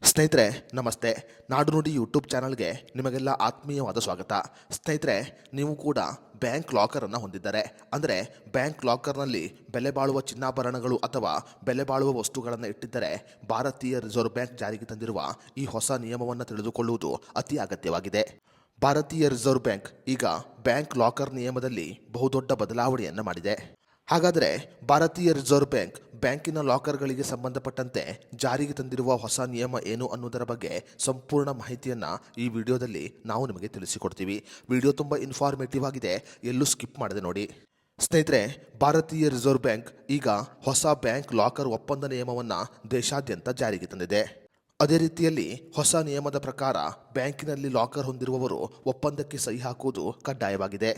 ಸ್ನೇಹಿತರೆ ನಮಸ್ತೆ. ನಾಡು ನುಡಿ ಯೂಟ್ಯೂಬ್ ಚಾನಲ್ಗೆ ನಿಮಗೆಲ್ಲ ಆತ್ಮೀಯವಾದ ಸ್ವಾಗತ. ಸ್ನೇಹಿತರೆ, ನೀವು ಕೂಡ ಬ್ಯಾಂಕ್ ಲಾಕರನ್ನು ಹೊಂದಿದ್ದಾರೆ. ಅಂದರೆ ಬ್ಯಾಂಕ್ ಲಾಕರ್ನಲ್ಲಿ ಬೆಲೆ ಬಾಳುವ ಚಿನ್ನಾಭರಣಗಳು ಅಥವಾ ಬೆಲೆ ಬಾಳುವ ವಸ್ತುಗಳನ್ನು ಇಟ್ಟಿದ್ದರೆ ಭಾರತೀಯ ರಿಸರ್ವ್ ಬ್ಯಾಂಕ್ ಜಾರಿಗೆ ತಂದಿರುವ ಈ ಹೊಸ ನಿಯಮವನ್ನು ತಿಳಿದುಕೊಳ್ಳುವುದು ಅತಿ ಅಗತ್ಯವಾಗಿದೆ. ಭಾರತೀಯ ರಿಸರ್ವ್ ಬ್ಯಾಂಕ್ ಈಗ ಬ್ಯಾಂಕ್ ಲಾಕರ್ ನಿಯಮದಲ್ಲಿ ಬಹುದೊಡ್ಡ ಬದಲಾವಣೆಯನ್ನು ಮಾಡಿದೆ. ಹಾಗಾದರೆ ಭಾರತೀಯ ರಿಸರ್ವ್ ಬ್ಯಾಂಕ್ ಬ್ಯಾಂಕಿನ ಲಾಕರ್ಗಳಿಗೆ ಸಂಬಂಧಪಟ್ಟಂತೆ ಜಾರಿಗೆ ತಂದಿರುವ ಹೊಸ ನಿಯಮ ಏನು ಅನ್ನೋದರ ಬಗ್ಗೆ ಸಂಪೂರ್ಣ ಮಾಹಿತಿಯನ್ನು ಈ ವಿಡಿಯೋದಲ್ಲಿ ನಾವು ನಿಮಗೆ ತಿಳಿಸಿಕೊಡ್ತೀವಿ. ವಿಡಿಯೋ ತುಂಬ ಇನ್ಫಾರ್ಮೇಟಿವ್ ಆಗಿದೆ, ಎಲ್ಲೂ ಸ್ಕಿಪ್ ಮಾಡದೆ ನೋಡಿ. ಸ್ನೇಹಿತರೆ, ಭಾರತೀಯ ರಿಸರ್ವ್ ಬ್ಯಾಂಕ್ ಈಗ ಹೊಸ ಬ್ಯಾಂಕ್ ಲಾಕರ್ ಒಪ್ಪಂದ ನಿಯಮವನ್ನು ದೇಶಾದ್ಯಂತ ಜಾರಿಗೆ ತಂದಿದೆ. ಅದೇ ರೀತಿಯಲ್ಲಿ ಹೊಸ ನಿಯಮದ ಪ್ರಕಾರ ಬ್ಯಾಂಕಿನಲ್ಲಿ ಲಾಕರ್ ಹೊಂದಿರುವವರು ಒಪ್ಪಂದಕ್ಕೆ ಸಹಿ ಹಾಕುವುದು ಕಡ್ಡಾಯವಾಗಿದೆ.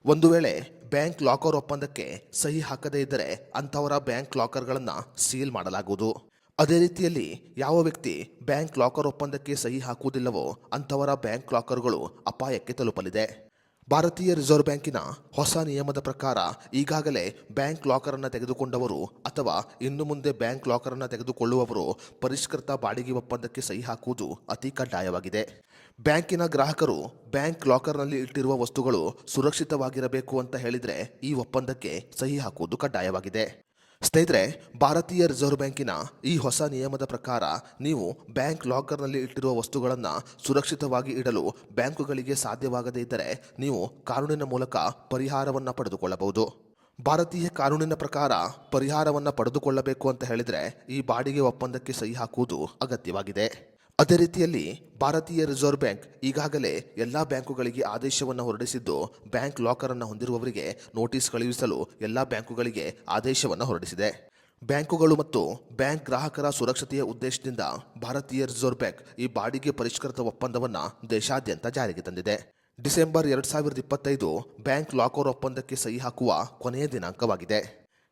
ಒಂದು ವೇಳೆ ಬ್ಯಾಂಕ್ ಲಾಕರ್ ಒಪ್ಪಂದಕ್ಕೆ ಸಹಿ ಹಾಕದೇ ಇದ್ದರೆ ಅಂಥವರ ಬ್ಯಾಂಕ್ ಲಾಕರ್ಗಳನ್ನು ಸೀಲ್ ಮಾಡಲಾಗುವುದು. ಅದೇ ರೀತಿಯಲ್ಲಿ ಯಾವ ವ್ಯಕ್ತಿ ಬ್ಯಾಂಕ್ ಲಾಕರ್ ಒಪ್ಪಂದಕ್ಕೆ ಸಹಿ ಹಾಕುವುದಿಲ್ಲವೋ ಅಂಥವರ ಬ್ಯಾಂಕ್ ಲಾಕರ್ಗಳು ಅಪಾಯಕ್ಕೆ ತಲುಪಲಿದೆ. ಭಾರತೀಯ ರಿಸರ್ವ್ ಬ್ಯಾಂಕಿನ ಹೊಸ ನಿಯಮದ ಪ್ರಕಾರ ಈಗಾಗಲೇ ಬ್ಯಾಂಕ್ ಲಾಕರನ್ನು ತೆಗೆದುಕೊಂಡವರು ಅಥವಾ ಇನ್ನು ಮುಂದೆ ಬ್ಯಾಂಕ್ ಲಾಕರನ್ನು ತೆಗೆದುಕೊಳ್ಳುವವರು ಪರಿಷ್ಕೃತ ಬಾಡಿಗೆ ಒಪ್ಪಂದಕ್ಕೆ ಸಹಿ ಹಾಕುವುದು ಅತಿ ಕಡ್ಡಾಯವಾಗಿದೆ. ಬ್ಯಾಂಕಿನ ಗ್ರಾಹಕರು ಬ್ಯಾಂಕ್ ಲಾಕರ್ನಲ್ಲಿ ಇಟ್ಟಿರುವ ವಸ್ತುಗಳು ಸುರಕ್ಷಿತವಾಗಿರಬೇಕು ಅಂತ ಹೇಳಿದರೆ ಈ ಒಪ್ಪಂದಕ್ಕೆ ಸಹಿ ಹಾಕುವುದು ಕಡ್ಡಾಯವಾಗಿದೆ. ಸ್ನೇಹಿತರೆ, ಭಾರತೀಯ ರಿಸರ್ವ್ ಬ್ಯಾಂಕಿನ ಈ ಹೊಸ ನಿಯಮದ ಪ್ರಕಾರ ನೀವು ಬ್ಯಾಂಕ್ ಲಾಕರ್ನಲ್ಲಿ ಇಟ್ಟಿರುವ ವಸ್ತುಗಳನ್ನು ಸುರಕ್ಷಿತವಾಗಿ ಇಡಲು ಬ್ಯಾಂಕುಗಳಿಗೆ ಸಾಧ್ಯವಾಗದೇ ಇದ್ದರೆ ನೀವು ಕಾನೂನಿನ ಮೂಲಕ ಪರಿಹಾರವನ್ನು ಪಡೆದುಕೊಳ್ಳಬಹುದು. ಭಾರತೀಯ ಕಾನೂನಿನ ಪ್ರಕಾರ ಪರಿಹಾರವನ್ನು ಪಡೆದುಕೊಳ್ಳಬೇಕು ಅಂತ ಹೇಳಿದರೆ ಈ ಬಾಡಿಗೆ ಒಪ್ಪಂದಕ್ಕೆ ಸಹಿ ಹಾಕುವುದು ಅಗತ್ಯವಾಗಿದೆ. ಅದೇ ರೀತಿಯಲ್ಲಿ ಭಾರತೀಯ ರಿಸರ್ವ್ ಬ್ಯಾಂಕ್ ಈಗಾಗಲೇ ಎಲ್ಲ ಬ್ಯಾಂಕುಗಳಿಗೆ ಆದೇಶವನ್ನು ಹೊರಡಿಸಿದ್ದು ಬ್ಯಾಂಕ್ ಲಾಕರನ್ನು ಹೊಂದಿರುವವರಿಗೆ ನೋಟಿಸ್ ಕಳುಹಿಸಲು ಎಲ್ಲ ಬ್ಯಾಂಕುಗಳಿಗೆ ಆದೇಶವನ್ನು ಹೊರಡಿಸಿದೆ. ಬ್ಯಾಂಕುಗಳು ಮತ್ತು ಬ್ಯಾಂಕ್ ಗ್ರಾಹಕರ ಸುರಕ್ಷತೆಯ ಉದ್ದೇಶದಿಂದ ಭಾರತೀಯ ರಿಸರ್ವ್ ಬ್ಯಾಂಕ್ ಈ ಬಾಡಿಗೆ ಪರಿಷ್ಕೃತ ಒಪ್ಪಂದವನ್ನು ದೇಶಾದ್ಯಂತ ಜಾರಿಗೆ ತಂದಿದೆ. ಡಿಸೆಂಬರ್ 2025 ಬ್ಯಾಂಕ್ ಲಾಕರ್ ಒಪ್ಪಂದಕ್ಕೆ ಸಹಿ ಹಾಕುವ ಕೊನೆಯ ದಿನಾಂಕವಾಗಿದೆ.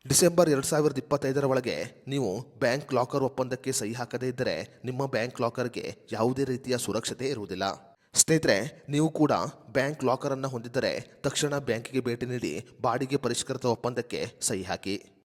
ಡಿಸೆಂಬರ್ 2025 ಒಳಗೆ ನೀವು ಬ್ಯಾಂಕ್ ಲಾಕರ್ ಒಪ್ಪಂದಕ್ಕೆ ಸಹಿ ಹಾಕದೇ ಇದ್ದರೆ ನಿಮ್ಮ ಬ್ಯಾಂಕ್ ಲಾಕರ್ಗೆ ಯಾವುದೇ ರೀತಿಯ ಸುರಕ್ಷತೆ ಇರುವುದಿಲ್ಲ. ಸ್ನೇಹಿತರೆ, ನೀವು ಕೂಡ ಬ್ಯಾಂಕ್ ಲಾಕರನ್ನು ಹೊಂದಿದ್ದರೆ ತಕ್ಷಣ ಬ್ಯಾಂಕಿಗೆ ಭೇಟಿ ನೀಡಿ ಬಾಡಿಗೆ ಪರಿಷ್ಕೃತ ಒಪ್ಪಂದಕ್ಕೆ ಸಹಿ ಹಾಕಿ.